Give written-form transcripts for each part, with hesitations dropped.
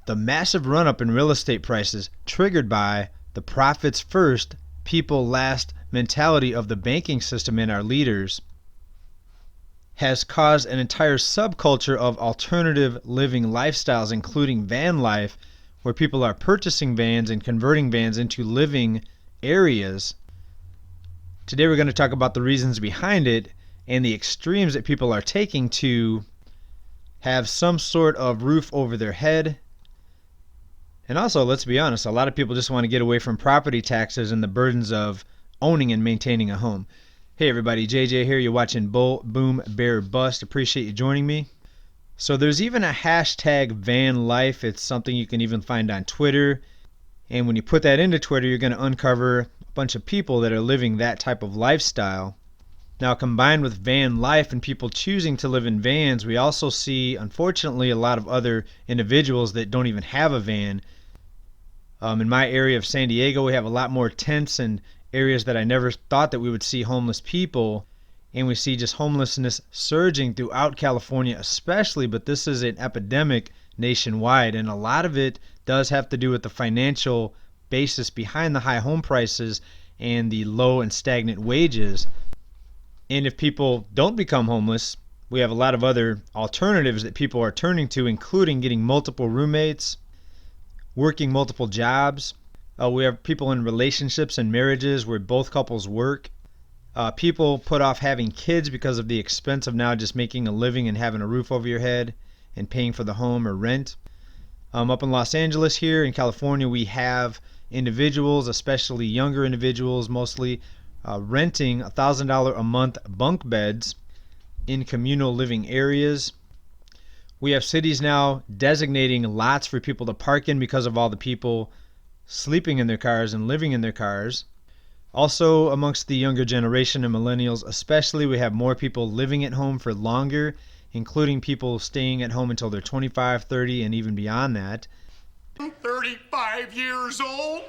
the massive run-up in real estate prices triggered by the profits first, people last mentality of the banking system and our leaders has caused an entire subculture of alternative living lifestyles, including van life, where people are purchasing vans and converting vans into living areas. Today we're going to talk about the reasons behind it and the extremes that people are taking to have some sort of roof over their head. And also, let's be honest, a lot of people just want to get away from property taxes and the burdens of owning and maintaining a home. Hey everybody, JJ here. You're watching Bull, Boom, Bear, Bust. Appreciate you joining me. So there's even a hashtag VanLife. It's something you can even find on Twitter. And when you put that into Twitter, you're going to uncover a bunch of people that are living that type of lifestyle. Now, combined with van life and people choosing to live in vans, we also see, unfortunately, a lot of other individuals that don't even have a van. In my area of San Diego, we have a lot more tents and areas that I never thought that we would see homeless people. And we see just homelessness surging throughout California especially, but this is an epidemic nationwide. And a lot of it does have to do with the financial basis behind the high home prices and the low and stagnant wages. And if people don't become homeless, we have a lot of other alternatives that people are turning to, including getting multiple roommates, working multiple jobs. We have people in relationships and marriages where both couples work. People put off having kids because of the expense of now just making a living and having a roof over your head and paying for the home or rent. Up in Los Angeles here in California, we have individuals, especially younger individuals mostly, renting $1,000 a month bunk beds in communal living areas. We have cities now designating lots for people to park in because of all the people sleeping in their cars and living in their cars. Also, amongst the younger generation and millennials especially, we have more people living at home for longer, including people staying at home until they're 25, 30, and even beyond that. I'm 35 years old,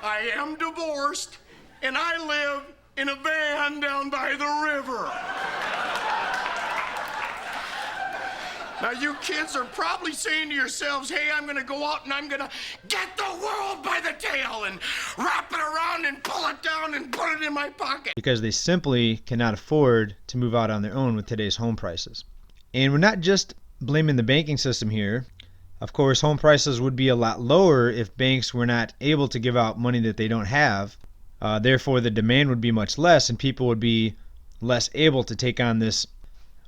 I am divorced, and I live in a van down by the river. Now you kids are probably saying to yourselves, hey, I'm gonna go out and I'm gonna get the world by the tail and wrap it around and pull it down and put it in my pocket. Because they simply cannot afford to move out on their own with today's home prices. And we're not just blaming the banking system here. Of course, home prices would be a lot lower if banks were not able to give out money that they don't have. Therefore, the demand would be much less and people would be less able to take on this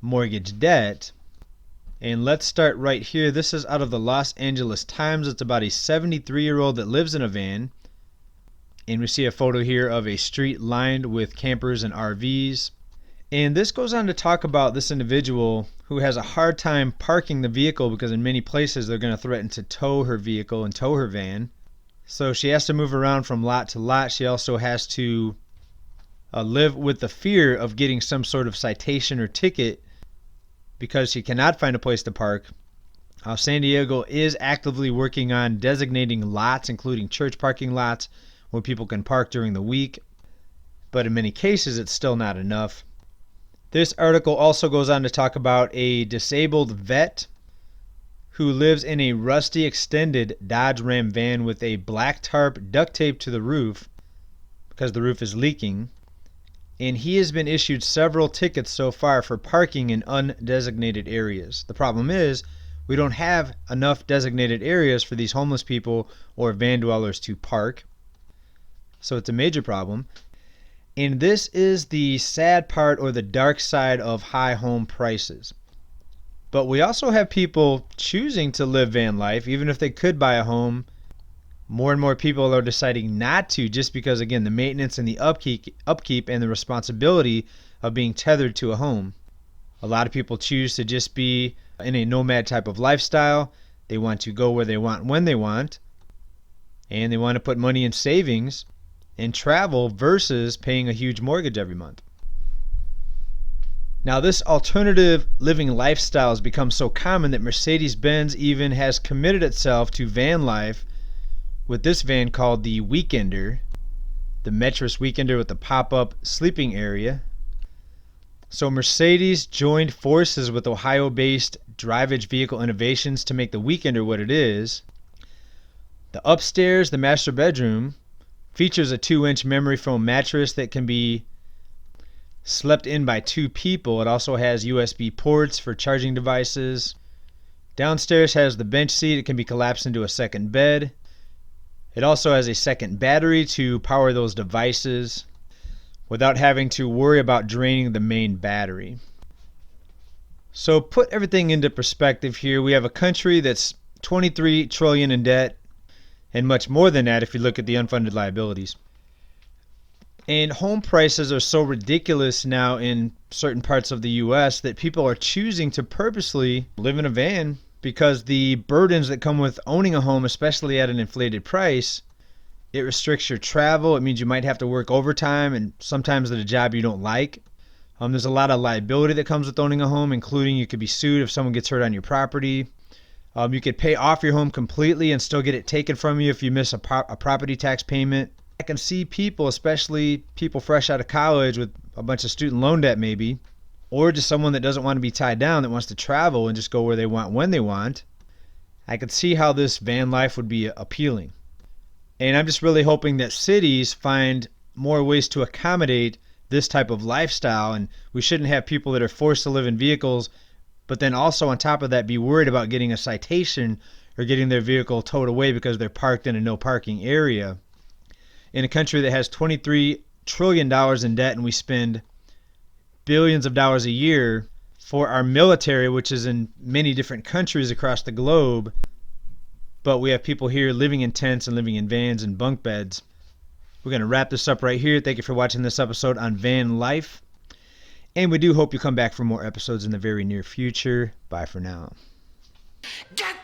mortgage debt. And let's start right here. This is out of the Los Angeles Times. It's about a 73-year-old that lives in a van. And we see a photo here of a street lined with campers and RVs. And this goes on to talk about this individual who has a hard time parking the vehicle because in many places they're going to threaten to tow her vehicle and tow her van. So she has to move around from lot to lot. She also has to live with the fear of getting some sort of citation or ticket because she cannot find a place to park. San Diego is actively working on designating lots, including church parking lots, where people can park during the week. But in many cases, it's still not enough. This article also goes on to talk about a disabled vet who lives in a rusty extended Dodge Ram van with a black tarp duct taped to the roof because the roof is leaking. And he has been issued several tickets so far for parking in undesignated areas. The problem is we don't have enough designated areas for these homeless people or van dwellers to park. So it's a major problem. And this is the sad part or the dark side of high home prices. But we also have people choosing to live van life, even if they could buy a home. More and more people are deciding not to just because, again, the maintenance and the upkeep and the responsibility of being tethered to a home. A lot of people choose to just be in a nomad type of lifestyle. They want to go where they want when they want. And they want to put money in savings and travel versus paying a huge mortgage every month. Now, this alternative living lifestyle has become so common that Mercedes-Benz even has committed itself to van life with this van called the Weekender, the Metris Weekender with the pop-up sleeping area. So Mercedes joined forces with Ohio-based Drivage Vehicle Innovations to make the Weekender what it is. The upstairs, the master bedroom, features a 2-inch memory foam mattress that can be slept in by 2 people. It also has USB ports for charging devices. Downstairs has the bench seat. It can be collapsed into a second bed. It also has a second battery to power those devices without having to worry about draining the main battery. So put everything into perspective here. We have a country that's $23 trillion in debt, and much more than that if you look at the unfunded liabilities. And home prices are so ridiculous now in certain parts of the U.S. that people are choosing to purposely live in a van because the burdens that come with owning a home, especially at an inflated price, it restricts your travel. It means you might have to work overtime and sometimes at a job you don't like. There's a lot of liability that comes with owning a home, including you could be sued if someone gets hurt on your property. You could pay off your home completely and still get it taken from you if you miss a property tax payment. I can see people, especially people fresh out of college with a bunch of student loan debt maybe, or just someone that doesn't want to be tied down, that wants to travel and just go where they want when they want. I could see how this van life would be appealing. And I'm just really hoping that cities find more ways to accommodate this type of lifestyle, and we shouldn't have people that are forced to live in vehicles, but then also on top of that be worried about getting a citation or getting their vehicle towed away because they're parked in a no parking area. In a country that has $23 trillion in debt and we spend billions of dollars a year for our military, which is in many different countries across the globe, but we have people here living in tents and living in vans and bunk beds. We're going to wrap this up right here. Thank you for watching this episode on van life. And we do hope you come back for more episodes in the very near future. Bye for now. Get